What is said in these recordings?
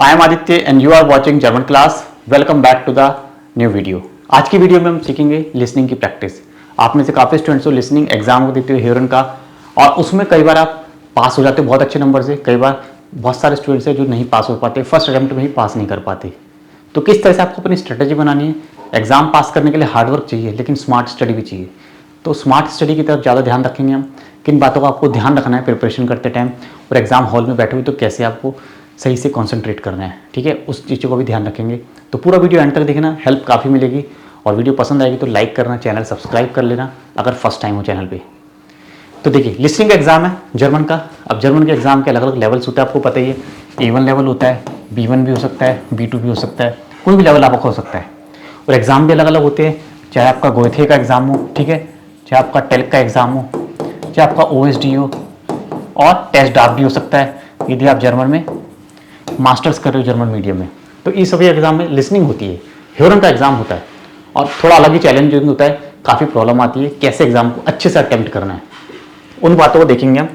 I am Aditya and you are watching German class. Welcome back to the new video. आज की video में हम सीखेंगे लिसनिंग की प्रैक्टिस। आप में से काफ़ी स्टूडेंट्स को लिसनिंग एग्जाम को देते हुए ह्यूरन का, और उसमें कई बार आप पास हो जाते हो बहुत अच्छे नंबर से, कई बार बहुत सारे स्टूडेंट्स हैं जो नहीं पास हो पाते, फर्स्ट अटेम्प्ट में ही पास नहीं कर पाते। तो किस तरह से आपको अपनी स्ट्रेटेजी बनानी है। एग्जाम पास करने के लिए हार्डवर्क चाहिए, लेकिन स्मार्ट स्टडी भी चाहिए। तो स्मार्ट स्टडी की तरफ ज़्यादा ध्यान रखेंगे हम। किन बातों का आपको ध्यान रखना है प्रिपरेशन करते टाइम, और एग्जाम हॉल में बैठे हुए तो कैसे आपको सही से कंसंट्रेट करना है, ठीक है, उस चीज़ों को भी ध्यान रखेंगे। तो पूरा वीडियो एंड तक देखना, हेल्प काफ़ी मिलेगी। और वीडियो पसंद आएगी तो लाइक करना, चैनल सब्सक्राइब कर लेना अगर फर्स्ट टाइम हो चैनल पे। तो देखिए, लिसनिंग का एग्जाम है जर्मन का। अब जर्मन के एग्जाम के अलग अलग लेवल्स होते हैं, आपको पता ही है। A1 लेवल होता है, B1 भी हो सकता है, B2 भी हो सकता है, कोई भी लेवल आपका हो सकता है। और एग्ज़ाम भी अलग अलग होते हैं, चाहे आपका गोएथे का एग्ज़ाम हो, ठीक है, चाहे आपका टेल्क का एग्ज़ाम हो, चाहे आपका OSD हो, और टेस्ट डाक भी हो सकता है यदि आप जर्मन में मास्टर्स कर रहे हो जर्मन मीडियम में। तो इस सभी एग्जाम में लिसनिंग होती है, ह्यूरन का एग्जाम होता है, और थोड़ा अलग ही चैलेंजिंग होता है, काफ़ी प्रॉब्लम आती है कैसे एग्जाम को अच्छे से अटेम्प्ट करना है, उन बातों को देखेंगे हम।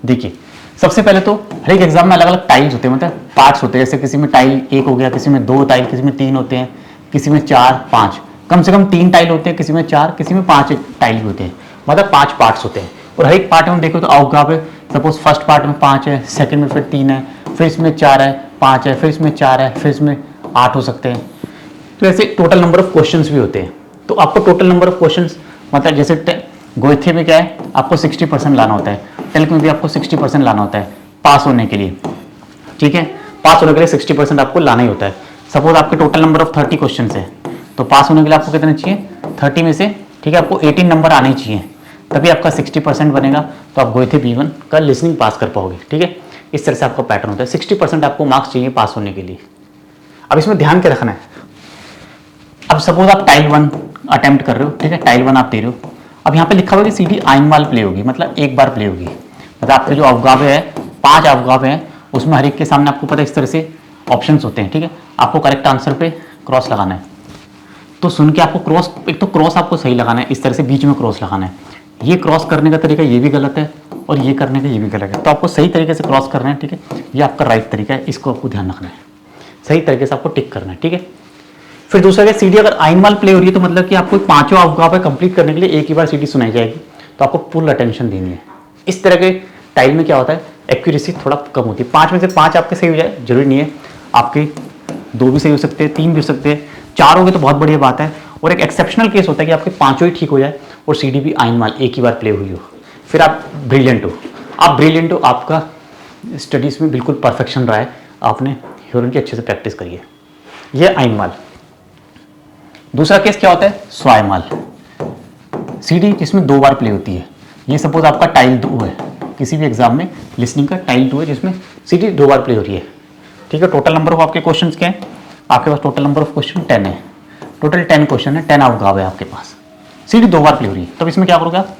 देखिए, सबसे पहले तो हर एक एग्जाम में अलग अलग टाइल्स होते हैं, मतलब पार्ट्स होते हैं। जैसे किसी में टाइल 1 हो गया, किसी में 2 टाइल, किसी में 3 होते हैं, किसी में 4 5, कम से कम 3 टाइल होते हैं, किसी में 4, किसी में 5 टाइल भी होते हैं, मतलब 5 पार्ट्स होते हैं। और हर एक पार्ट में हम देखो तो अवगाव है, सपोज फर्स्ट पार्ट में 5 है, सेकंड में फिर 3 है, फिर इसमें 4 है, 5 है, फिर इसमें 4 है, फिर इसमें 8 हो सकते हैं। तो ऐसे टोटल नंबर ऑफ क्वेश्चंस भी होते हैं। तो आपको टोटल नंबर ऑफ क्वेश्चंस, मतलब जैसे गोएथे में क्या है, आपको 60% लाना होता है, टेल्क में भी आपको 60% लाना होता है पास होने के लिए, ठीक है। पास होने के लिए 60% आपको लाना ही होता है। सपोज आपके टोटल नंबर ऑफ 30 क्वेश्चन है, तो पास होने के लिए आपको कितने चाहिए, 30 में से, ठीक है, आपको 18 नंबर आने ही चाहिए, तभी आपका 60% बनेगा। तो आप गोएथे B1 का लिसनिंग पास कर पाओगे, ठीक है। इस तरह से आपका पैटर्न होता है। 60% आपको मार्क्स चाहिए पास होने के लिए। अब इसमें ध्यान क्या रखना है। अब सपोज आप टाइल 1 अटेम्प्ट कर रहे हो, ठीक है, टाइल 1 आप दे रहे हो। अब यहाँ पे लिखा हुआ है कि CD आइनमाल प्ले होगी, मतलब एक बार प्ले होगी। मतलब आपके जो अवगावे है, 5 अवगावे हैं, उसमें हर एक के सामने आपको पता है इस तरह से ऑप्शंस होते हैं, ठीक है। आपको करेक्ट आंसर पे क्रॉस लगाना है। तो सुन के आपको क्रॉस, एक तो क्रॉस आपको सही लगाना है, इस तरह से बीच में क्रॉस लगाना है। ये क्रॉस करने का तरीका ये भी गलत है, और ये करने का ये भी गलत है। तो आपको सही तरीके से क्रॉस करना है, ठीक है, ये आपका राइट तरीका है, इसको आपको ध्यान रखना है, सही तरीके से आपको टिक करना है, ठीक है। फिर दूसरा क्या, CD अगर आइनमाल प्ले हो रही है तो मतलब कि आपको 5 अवगाव कंप्लीट करने के लिए एक ही बार CD सुनाई जाएगी, तो आपको फुल अटेंशन देनी है। इस तरह के टाइल में क्या होता है, एक्यूरेसी थोड़ा कम होती है। 5 में से 5 आपके सही हो जाए जरूरी नहीं है, आपके 2 भी सही हो सकते हैं, 3 भी हो सकते हैं, 4 हो गए तो बहुत बढ़िया बात है। और एक एक्सेप्शनल केस होता है कि आपके 5 ही ठीक हो जाए और CD भी आइनमाल एक ही बार प्ले हुई हो, फिर आप ब्रिलियंट हो। आप ब्रिलियंट हो, आपका स्टडीज़ में बिल्कुल परफेक्शन रहा है, आपने ह्यूरन की अच्छे से प्रैक्टिस करी है। यह आइनमाल। दूसरा केस क्या होता है, स्वायमाल। CD जिसमें 2 बार प्ले होती है। ये सपोज आपका टाइल 2 है, किसी भी एग्जाम में लिसनिंग का टाइल 2 है जिसमें CD 2 बार प्ले हो रही है, ठीक है। टोटल नंबर ऑफ आपके क्वेश्चन क्या है, आपके पास टोटल नंबर ऑफ क्वेश्चन 10 है, टोटल 10 क्वेश्चन है, 10 अवगाव है आपके पास, CD 2 बार प्ले हो रही है। तब इसमें क्या करोगे आप,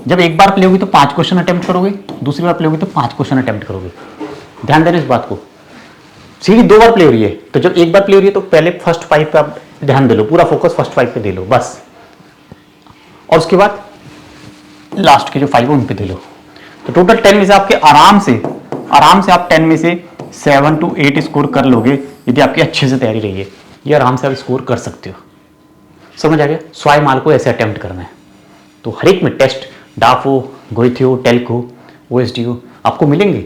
जब एक बार प्ले होगी तो 5 क्वेश्चन अटेम्प्ट करोगे, दूसरी बार प्ले होगी तो 5 क्वेश्चन अटेम्प्ट करोगे। ध्यान देना इस बात को। CD 2 बार प्ले हो रही है, तो जब एक बार प्ले हो रही है तो पहले फर्स्ट 5 पे आप ध्यान दे लो, पूरा फोकस फर्स्ट 5 पे दे लो बस, और उसके बाद लास्ट के जो 5 है उन पे दे लो। तो टोटल 10 में से आपके आराम से आप 10 में से 7 to 8 स्कोर कर लोगे यदि आपकी अच्छे से तैयारी रही है। ये आराम से आप स्कोर कर सकते हो, समझ आ गया। स्वायमाल को ऐसे अटेम्प्ट करना है। तो हर एक में टेस्ट, डाफ हो, गोएथे हो, टेल्क हो, OSD हो, आपको मिलेंगे।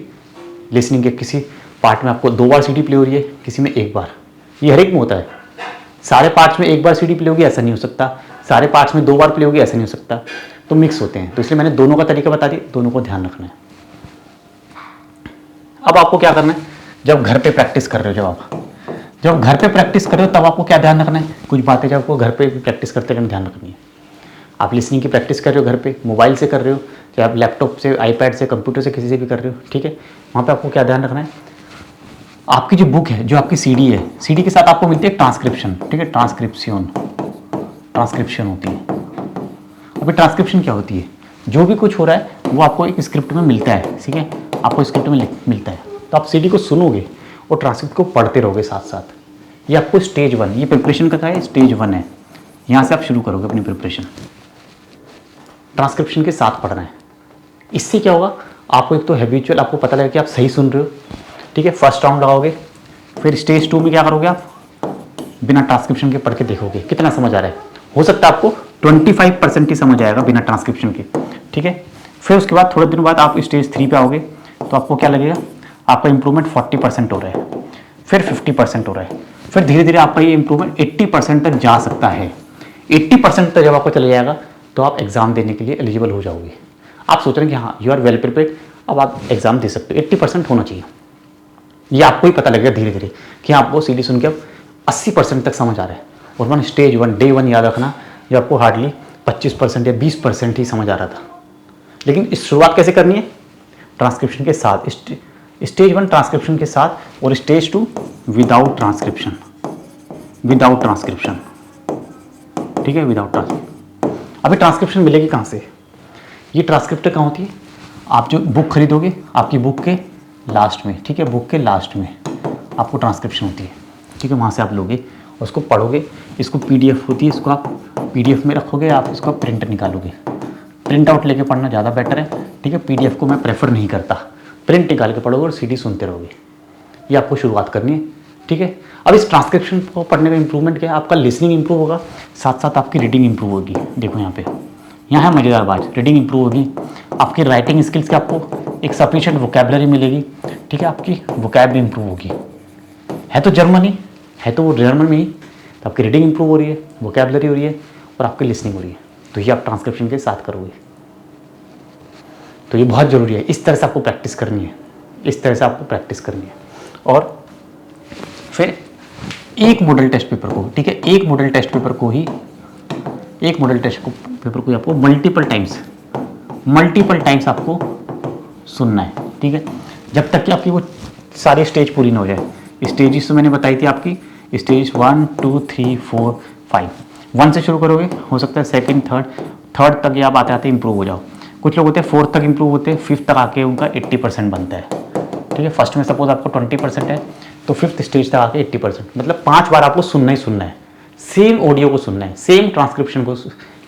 लिसनिंग के किसी पार्ट में आपको 2 बार CD प्ले हो रही है, किसी में 1 बार, ये हर एक में होता है। सारे पार्ट्स में 1 बार CD प्ले होगी ऐसा नहीं हो सकता, सारे पार्ट्स में 2 बार प्ले होगी ऐसा नहीं हो सकता, तो मिक्स होते हैं। तो इसलिए मैंने दोनों का तरीका बता दिया, दोनों को ध्यान रखना है। अब आपको क्या करना है, जब घर पे प्रैक्टिस कर रहे हो, जब घर पे प्रैक्टिस कर रहे हो तब आपको क्या ध्यान रखना है, कुछ बातें जब आपको घर पे प्रैक्टिस करते करते ध्यान रखनी है। आप लिसनिंग की प्रैक्टिस कर रहे हो घर पे, मोबाइल से कर रहे हो, चाहे आप लैपटॉप से, आईपैड से, कंप्यूटर से, किसी से भी कर रहे हो, ठीक है। वहाँ पे आपको क्या ध्यान रखना है, आपकी जो बुक है, जो आपकी CD है, CD के साथ आपको मिलती है ट्रांसक्रिप्शन, ठीक है, ट्रांसक्रिप्शन होती है। अभी ट्रांसक्रिप्शन क्या होती है, जो भी कुछ हो रहा है वो आपको एक स्क्रिप्ट में मिलता है, ठीक है, आपको स्क्रिप्ट में मिलता है। तो आप CD को सुनोगे और ट्रांसक्रिप्ट को पढ़ते रहोगे साथ साथ। ये आपको स्टेज 1, ये प्रिपरेशन का है, स्टेज 1 है, यहाँ से आप शुरू करोगे अपनी प्रिपरेशन, ट्रांसक्रिप्शन के साथ पढ़ना है। इससे क्या होगा, आपको एक तो हैबिचुअल आपको पता लगेगा कि आप सही सुन रहे हो, ठीक है। फर्स्ट राउंड लगाओगे, फिर स्टेज 2 में क्या करोगे आप, बिना ट्रांसक्रिप्शन के पढ़ के देखोगे कितना समझ आ रहा है। हो सकता है आपको 25% ही समझ आएगा बिना ट्रांसक्रिप्शन के, ठीक है। फिर उसके बाद थोड़े दिनों बाद आप स्टेज 3 पे आओगे तो आपको क्या लगेगा, आपका इंप्रूवमेंट 40% हो रहा है, फिर 50% हो रहा है, फिर धीरे धीरे आपका ये इंप्रूवमेंट 80% तक जा सकता है। 80% तक जब आपको चले जाएगा तो आप एग्जाम देने के लिए एलिजिबल हो जाओगे। आप सोच रहे हैं कि हाँ यू आर वेल प्रिपेयर्ड, अब आप एग्जाम दे सकते हो। 80% होना चाहिए, ये आपको ही पता लगेगा धीरे धीरे कि आपको सीडी सुन के अब 80% तक समझ आ रहा है। और वन स्टेज 1 डे 1 याद रखना, जब आपको हार्डली 25% या 20% ही समझ आ रहा था। लेकिन इस शुरुआत कैसे करनी है, ट्रांसक्रिप्शन के साथ। स्टेज 1 ट्रांसक्रिप्शन के साथ और stage 2 without transcription, without transcription, ठीक है, विदाउट ट्रांसक्रिप्शन। अभी ट्रांसक्रिप्शन मिलेगी कहाँ से, ये ट्रांसक्रिप्ट कहाँ होती है, आप जो बुक खरीदोगे आपकी बुक के लास्ट में, ठीक है, बुक के लास्ट में आपको ट्रांसक्रिप्शन होती है, ठीक है, वहाँ से आप लोगे उसको पढ़ोगे। इसको पीडीएफ होती है, इसको आप पीडीएफ में रखोगे, आप इसको प्रिंट निकालोगे। प्रिंट आउट लेके पढ़ना ज़्यादा बेटर है, ठीक है। पीडीएफ को मैं प्रेफर नहीं करता, प्रिंट निकाल के पढ़ोगे और सीडी सुनते रहोगे। ये आपको शुरुआत करनी है, ठीक है। अब इस ट्रांसक्रिप्शन को पढ़ने का इंप्रूवमेंट क्या है, आपका लिसनिंग इंप्रूव होगा, साथ साथ आपकी रीडिंग इंप्रूव होगी। देखो यहाँ है मज़ेदार बात, रीडिंग इंप्रूव होगी, आपकी राइटिंग स्किल्स के आपको एक सफिशिएंट वोकैबुलरी मिलेगी, ठीक है, आपकी वोकैब इंप्रूव होगी। है तो जर्मनी, है तो वो जर्मन में ही, तो आपकी रीडिंग इंप्रूव हो रही है, वोकैबुलरी हो रही है और आपकी लिसनिंग हो रही है। तो ये आप ट्रांसक्रिप्शन के साथ करोगे, तो ये बहुत ज़रूरी है। इस तरह से आपको प्रैक्टिस करनी है, इस तरह से आपको प्रैक्टिस करनी है। और फिर एक मॉडल टेस्ट पेपर को, ठीक है, एक मॉडल टेस्ट पेपर को ही, एक मॉडल टेस्ट पेपर को आपको मल्टीपल टाइम्स आपको सुनना है, ठीक है, जब तक कि आपकी वो सारी स्टेज पूरी ना हो जाए। स्टेजेस तो मैंने बताई थी आपकी, स्टेज 1 2 3 4 5, 1 से शुरू करोगे, हो सकता है सेकंड थर्ड तक या आप आते आते इंप्रूव हो जाओ। कुछ लोग होते हैं 4th तक इंप्रूव होते हैं, 5th तक आके उनका 80% बनता है, ठीक है। फर्स्ट में सपोज आपको 20% है तो 5th स्टेज तक आके 80%, मतलब 5 बार आपको सुनना ही सुनना है, सेम ऑडियो को सुनना है, सेम ट्रांसक्रिप्शन को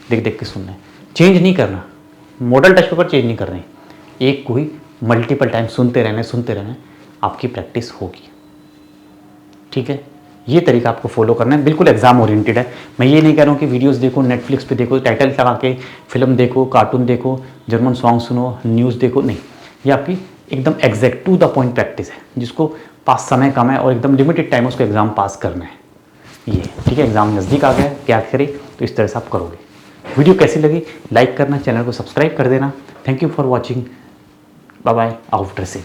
देख देख के सुनना है, चेंज नहीं करना। मॉडल टेस्ट पेपर चेंज नहीं कर रहे हैं, एक को ही मल्टीपल टाइम सुनते रहना, आपकी प्रैक्टिस होगी, ठीक है। ये तरीका आपको फॉलो करना है, बिल्कुल एग्जाम ओरिएंटेड है। मैं ये नहीं कह रहा हूँ कि वीडियोस देखो, नेटफ्लिक्स पे देखो, टाइटल लगा के फिल्म देखो, कार्टून देखो, जर्मन सॉन्ग सुनो, न्यूज़ देखो, नहीं। ये आपकी एकदम exact to the point practice है, जिसको पास समय कम है और एकदम लिमिटेड टाइम उसको एग्जाम पास करना है, ये, ठीक है। एग्जाम नज़दीक आ गया, क्या करें, तो इस तरह से आप करोगे। वीडियो कैसी लगी, लाइक करना, चैनल को सब्सक्राइब कर देना। Thank you for watching, bye bye, after से।